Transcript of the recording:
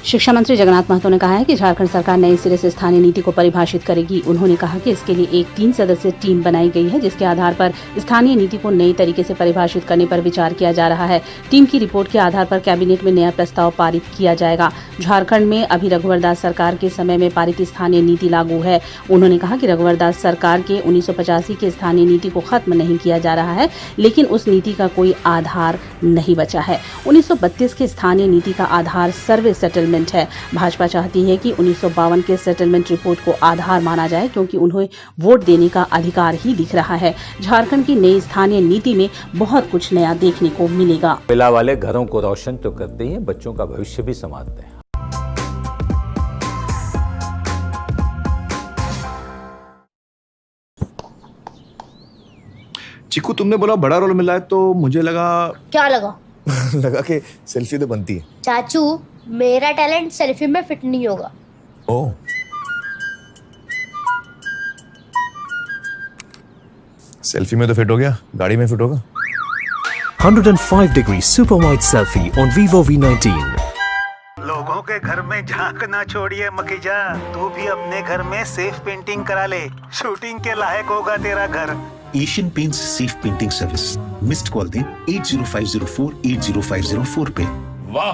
शिक्षा मंत्री जगन्नाथ महतो ने कहा है कि झारखंड सरकार नए सिरे से स्थानीय नीति को परिभाषित करेगी। उन्होंने कहा कि इसके लिए एक 3 सदस्यीय टीम बनाई गई है, जिसके आधार पर स्थानीय नीति को नई तरीके से परिभाषित करने पर विचार किया जा रहा है। टीम की रिपोर्ट के आधार पर कैबिनेट में नया प्रस्ताव पारित किया जाएगा। झारखंड में अभी रघुवर दास सरकार के समय में पारित स्थानीय नीति लागू है। उन्होंने कहा कि रघुवर दास सरकार के 1985 के स्थानीय नीति को खत्म नहीं किया जा रहा है, लेकिन उस नीति का कोई आधार नहीं बचा है। 1932 के स्थानीय नीति का आधार सर्वे सेटलमेंट है। भाजपा चाहती है कि 1952 के सेटलमेंट रिपोर्ट को आधार माना जाए, क्योंकि उन्हें वोट देने का अधिकार ही दिख रहा है। झारखंड की नई स्थानीय नीति में बहुत कुछ नया देखने को मिलेगा। कोयला वाले घरों को रोशन तो करते ही हैं, बच्चों का भविष्य भी संवारते हैं। चिकू, तुमने बोला बड़ा रोल मिला है, तो मुझे लगा क्या लगा? लगा कि सेल्फी तो बनती है। चाचू, मेरा टैलेंट सेल्फी में फिट नहीं होगा। ओह, सेल्फी में तो फिट हो गया, गाड़ी में फिट होगा। 105 degree super wide selfie on Vivo V19। लोगों के घर में झांकना छोड़िए मखीजा, तू भी अपने घर में सेफ पेंटिंग करा ले। शूटिंग के लायक होगा तेरा घर। Asian paints safe painting service. Missed call दें 80504 80504 पे। वाह,